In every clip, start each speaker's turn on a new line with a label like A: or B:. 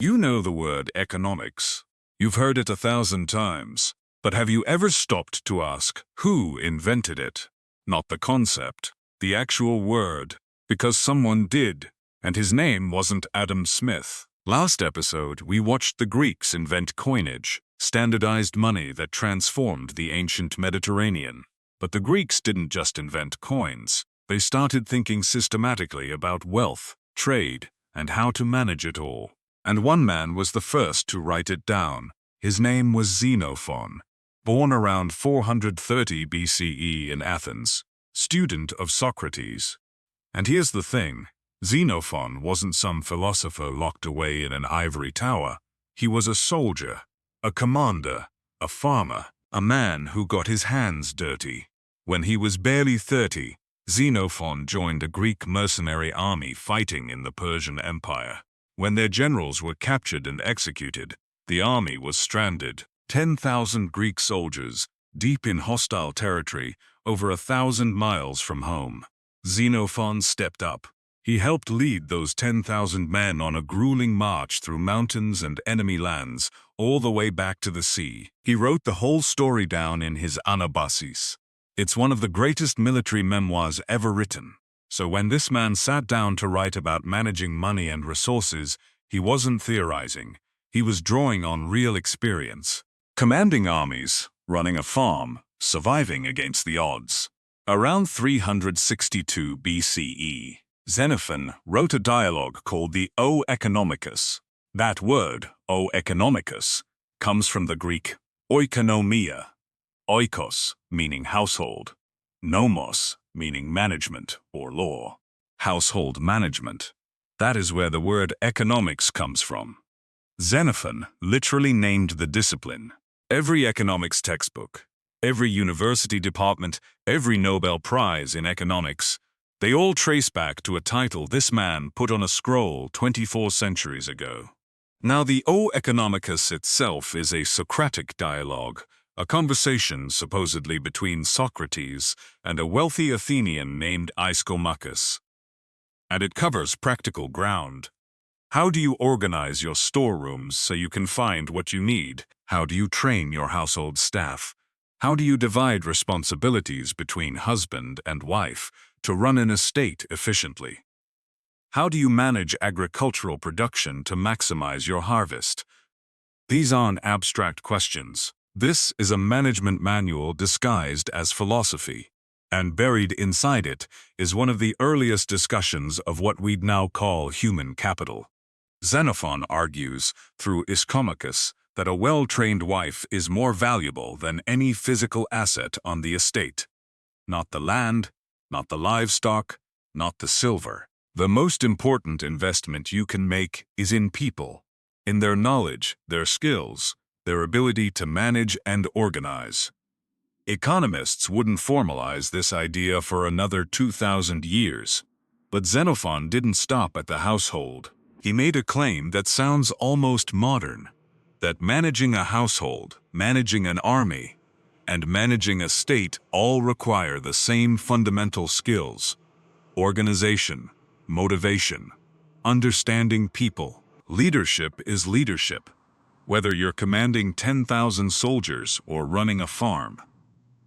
A: You know the word economics. You've heard it 1,000 times. But have you ever stopped to ask who invented it? Not the concept, the actual word. Because someone did, and his name wasn't Adam Smith. Last episode, we watched the Greeks invent coinage, standardized money that transformed the ancient Mediterranean. But the Greeks didn't just invent coins. They started thinking systematically about wealth, trade, and how to manage it all. And one man was the first to write it down. His name was Xenophon, born around 430 BCE in Athens, student of Socrates. And here's the thing, Xenophon wasn't some philosopher locked away in an ivory tower. He was a soldier, a commander, a farmer, a man who got his hands dirty. When he was barely 30, Xenophon joined a Greek mercenary army fighting in the Persian Empire. When their generals were captured and executed, the army was stranded. 10,000 Greek soldiers, deep in hostile territory, over 1,000 miles from home. Xenophon stepped up. He helped lead those 10,000 men on a grueling march through mountains and enemy lands, all the way back to the sea. He wrote the whole story down in his Anabasis. It's one of the greatest military memoirs ever written. So when this man sat down to write about managing money and resources, he wasn't theorizing. He was drawing on real experience. Commanding armies, running a farm, surviving against the odds. Around 362 BCE, Xenophon wrote a dialogue called the Oeconomicus. That word, Oeconomicus, comes from the Greek Oeconom-IA, oikos, meaning household, nomos, meaning management or law. Household management. That is where the word economics comes from. Xenophon literally named the discipline. Every economics textbook, every university department, every Nobel Prize in economics, they all trace back to a title this man put on a scroll 24 centuries ago. Now the Oeconomicus itself is a Socratic dialogue, a conversation supposedly between Socrates and a wealthy Athenian named Economicus. And it covers practical ground. How do you organize your storerooms so you can find what you need? How do you train your household staff? How do you divide responsibilities between husband and wife to run an estate efficiently? How do you manage agricultural production to maximize your harvest? These aren't abstract questions. This is a management manual disguised as philosophy, and buried inside it is one of the earliest discussions of what we'd now call human capital. Xenophon argues, through Oeconomicus, that a well-trained wife is more valuable than any physical asset on the estate. Not the land, not the livestock, not the silver. The most important investment you can make is in people, in their knowledge, their skills, their ability to manage and organize. Economists wouldn't formalize this idea for another 2,000 years. But Xenophon didn't stop at the household. He made a claim that sounds almost modern, that managing a household, managing an army, and managing a state all require the same fundamental skills: organization, motivation, understanding people. Leadership is leadership, whether you're commanding 10,000 soldiers or running a farm.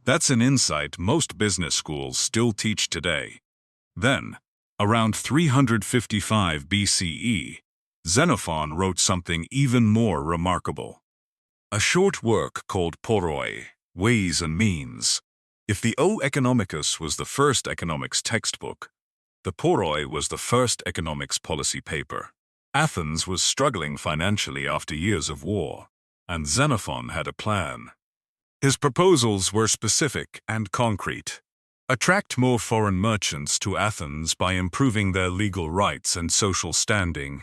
A: That's an insight most business schools still teach today. Then, around 355 BCE, Xenophon wrote something even more remarkable. A short work called Poroi, Ways and Means. If the Oeconomicus was the first economics textbook, the Poroi was the first economics policy paper. Athens was struggling financially after years of war, and Xenophon had a plan. His proposals were specific and concrete. Attract more foreign merchants to Athens by improving their legal rights and social standing.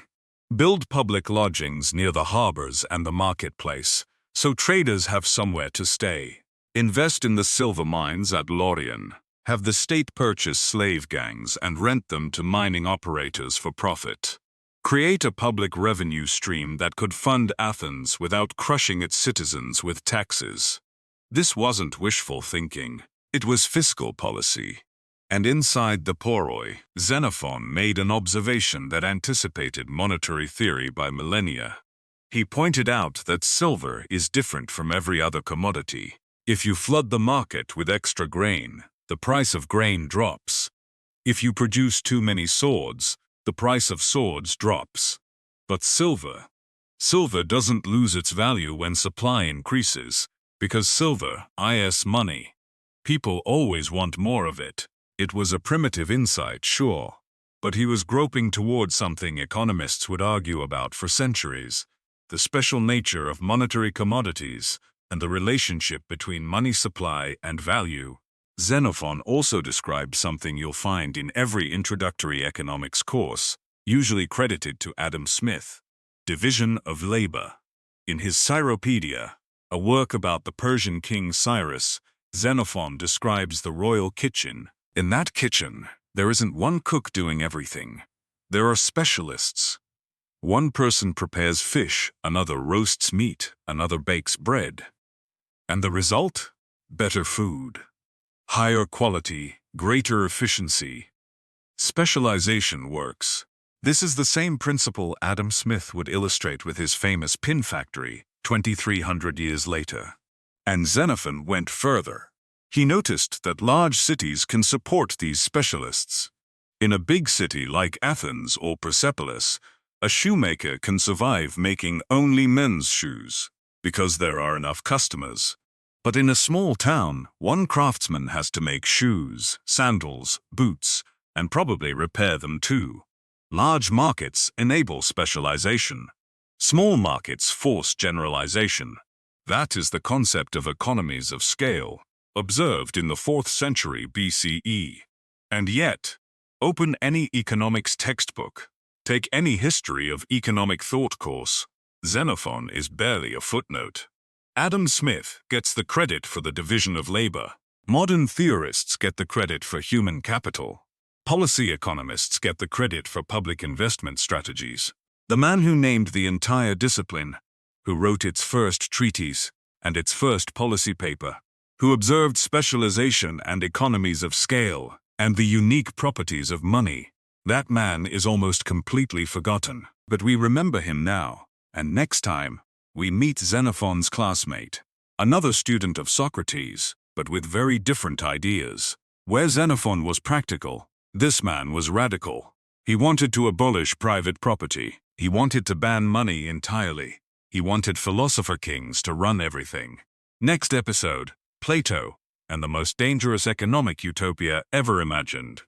A: Build public lodgings near the harbors and the marketplace, so traders have somewhere to stay. Invest in the silver mines at Laurion. Have the state purchase slave gangs and rent them to mining operators for profit. Create a public revenue stream that could fund Athens without crushing its citizens with taxes. This wasn't wishful thinking. It was fiscal policy. And inside the Poroi, Xenophon made an observation that anticipated monetary theory by millennia. He pointed out that silver is different from every other commodity. If you flood the market with extra grain, the price of grain drops. If you produce too many swords, the price of swords drops. But silver doesn't lose its value when supply increases, because silver is money. People always want more of it. It was a primitive insight, sure, but he was groping toward something economists would argue about for centuries: the special nature of monetary commodities and the relationship between money supply and value. Xenophon also described something you'll find in every introductory economics course, usually credited to Adam Smith: division of labor. In his Cyropaedia, a work about the Persian king Cyrus, Xenophon describes the royal kitchen. In that kitchen, there isn't one cook doing everything. There are specialists. One person prepares fish, another roasts meat, another bakes bread. And the result? Better food. Higher quality, greater efficiency. Specialization works. This is the same principle Adam Smith would illustrate with his famous pin factory 2,300 years later. And Xenophon went further. He noticed that large cities can support these specialists. In a big city like Athens or Persepolis, a shoemaker can survive making only men's shoes, because there are enough customers. But in a small town, one craftsman has to make shoes, sandals, boots, and probably repair them too. Large markets enable specialization. Small markets force generalization. That is the concept of economies of scale, observed in the 4th century BCE. And yet, open any economics textbook, take any history of economic thought course, Xenophon is barely a footnote. Adam Smith gets the credit for the division of labor. Modern theorists get the credit for human capital. Policy economists get the credit for public investment strategies. The man who named the entire discipline, who wrote its first treatise and its first policy paper, who observed specialization and economies of scale and the unique properties of money, that man is almost completely forgotten. But we remember him now, and next time, we meet Xenophon's classmate, another student of Socrates, but with very different ideas. Where Xenophon was practical, this man was radical. He wanted to abolish private property. He wanted to ban money entirely. He wanted philosopher kings to run everything. Next episode, Plato and the most dangerous economic utopia ever imagined.